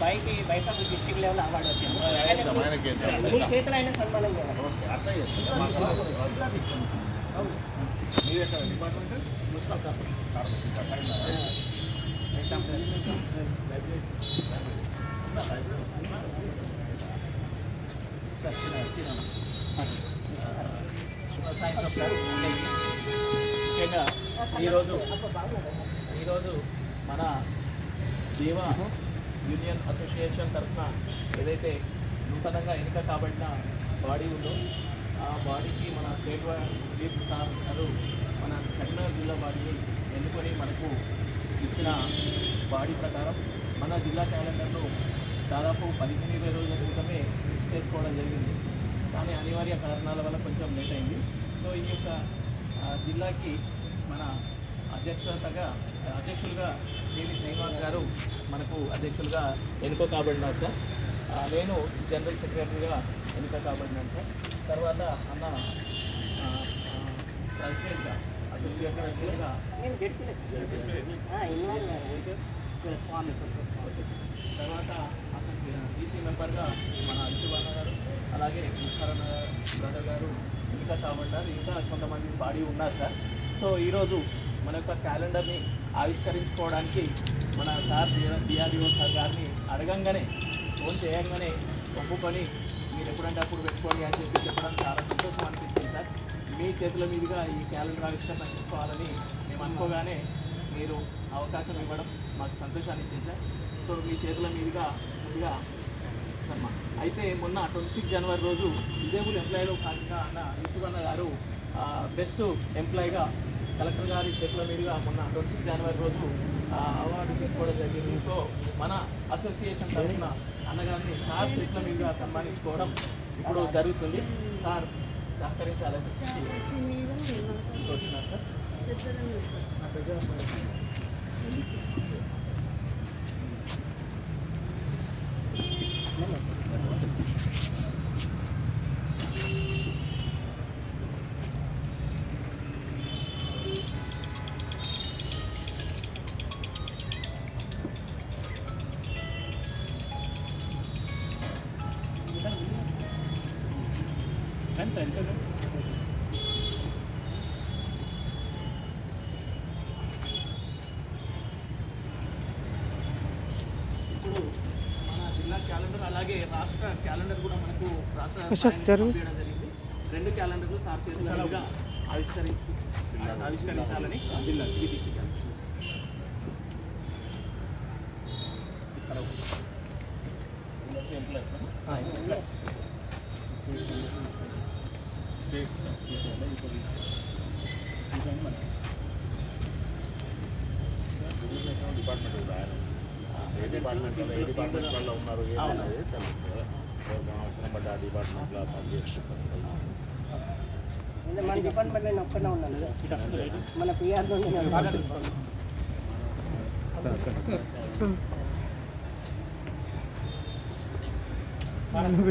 బయటి బైసాపు district level award వచ్చింది. మీ చేతులు అయినా సన్మానం ముఖ్యంగా ఈరోజు మన జీవా యూనియన్ అసోసియేషన్ తరఫున ఏదైతే నూతనంగా ఎన్నిక కాబడిన బాడీ ఉందో ఆ బాడీకి మన స్టేట్ లీడ్ సార్ గారు మన కరీంనగర్ జిల్లా బాడీని ఎన్నుకొని మనకు ఇచ్చిన బాడీ ప్రకారం మన జిల్లా క్యాలెండర్లో దాదాపు 15-20 రోజుల క్రితమే చేసుకోవడం జరిగింది. కానీ అనివార్య కారణాల వల్ల కొంచెం లేట్ అయింది. సో ఈ యొక్క జిల్లాకి మన అధ్యక్షులుగా కేవీ శ్రీనివాస్ గారు మనకు అధ్యక్షులుగా ఎన్నిక కాబడినారు సార్. నేను జనరల్ సెక్రటరీగా ఎన్నిక కాబడినాను సార్. తర్వాత అన్న ప్రెసిడెంట్గా అసోసియేట్గా స్వామి, తర్వాత ఈసీ మెంబర్గా మన అల్లువన్న గారు, అలాగే ముఖారన్న బ్రదర్ గారు ఎన్నిక కాబడ్డారు. ఇంకా కొంతమంది బాడీ ఉన్నారు సార్. సో ఈరోజు మన యొక్క క్యాలెండర్ని ఆవిష్కరించుకోవడానికి మన సార్ డిఆర్డిఓ సార్ గారిని అడగంగానే, ఫోన్ చేయంగానే ఒప్పుకొని మీరు ఎప్పుడంటే అప్పుడు పెట్టుకోండి అని చెప్పడం చాలా సంతోషం అనిపించింది సార్. మీ చేతుల మీదుగా ఈ క్యాలెండర్ ఆవిష్కరణ చేసుకోవాలని మేము అనుకోగానే మీరు అవకాశం ఇవ్వడం మాకు సంతోషాన్ని ఇచ్చింది సార్. సో మీ చేతుల మీదుగా ముందుగా అయితే మొన్న 26 జనవరి రోజు డిజేబుల్ ఎంప్లాయీలో భాగంగా అన్న యూసుఫన్న గారు బెస్ట్ ఎంప్లాయీగా కలెక్టర్ గారి చేతుల మీదుగా మొన్న 26 జనవరి రోజు అవార్డు తీసుకోవడం జరిగింది. సో మన అసోసియేషన్ తరఫున అన్నగారిని సార్ చేతుల మీదుగా సన్మానించుకోవడం ఇప్పుడు జరుగుతుంది. సార్ సహకరించాలని వచ్చినారు సార్. మన జిల్లా క్యాలెండర్ అలాగే రాష్ట్ర క్యాలెండర్ కూడా మనకు చేయడం జరిగింది. 2 క్యాలెండర్లు సార్ చేతులుగా ఆవిష్కరించాలని జిల్లా డిస్ట్రిక్ట్ డిపార్ట్మెంట్ వల్ల ఉన్నారు ఏమనేది తెలుస్తుంది. బట్ ఆ డిపార్ట్మెంట్లో పనిచేస్తున్నారు. మన డిపార్ట్మెంట్లో నేను ఒక్కనే ఉన్నాను. మన పిఆర్ నుండి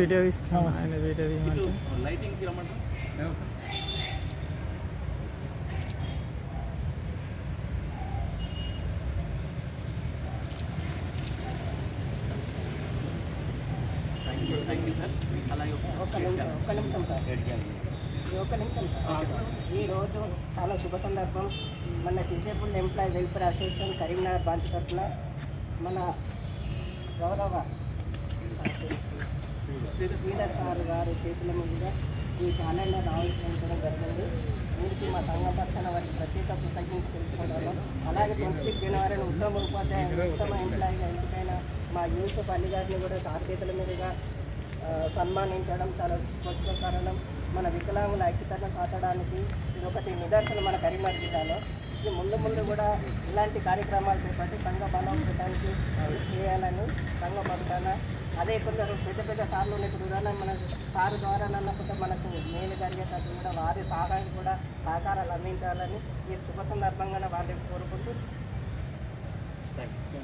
వీడియో ఇస్తాం. ఆయన వీడియో లైటింగ్కి రమ్మంటారు. ఒక్క నిమిషం సార్. ఈరోజు చాలా శుభ సందర్భం. మన disabled employee welfare association Karimnagar branch తరఫున మన గౌరవ శ్రీధర్ సార్ గారి చేతుల మీదుగా ఈ క్యాలెండర్ ఆవిష్కరించడం జరిగింది. దీనికి మా సంఘం పక్షాన వారికి ప్రత్యేక కృతజ్ఞతలు తెలుసుకుంటాము. అలాగే 26 జనవరిని ఉత్తమ ఎంప్లాయీగా ఎంపికైన మా యూసుఫ్ అలీ గారిని కూడా సార్ చేతుల మీదుగా సన్మానించడం చాలా స్పష్టకారణం. మన వికలాంగుల ఐక్యతను సాధడానికి ఇది ఒకటి నిదర్శనం మన కరీంనగర్ జిల్లాలో. ఇది ముందు కూడా ఇలాంటి కార్యక్రమాలు చేపట్టి సంఘ బలోపేతానికి చేయాలని సంఘ పక్షాన, అదే కొందరు పెద్ద సార్లు ఇప్పుడు ఉదాహరణ మన సారు ద్వారా అన్నప్పుడు మనకు మేలు జరిగేటట్టు కూడా వారి సహాయం కూడా సహకారాలు అందించాలని ఈ శుభ సందర్భంగా వారిని కోరుకుంటూ థ్యాంక్ యూ.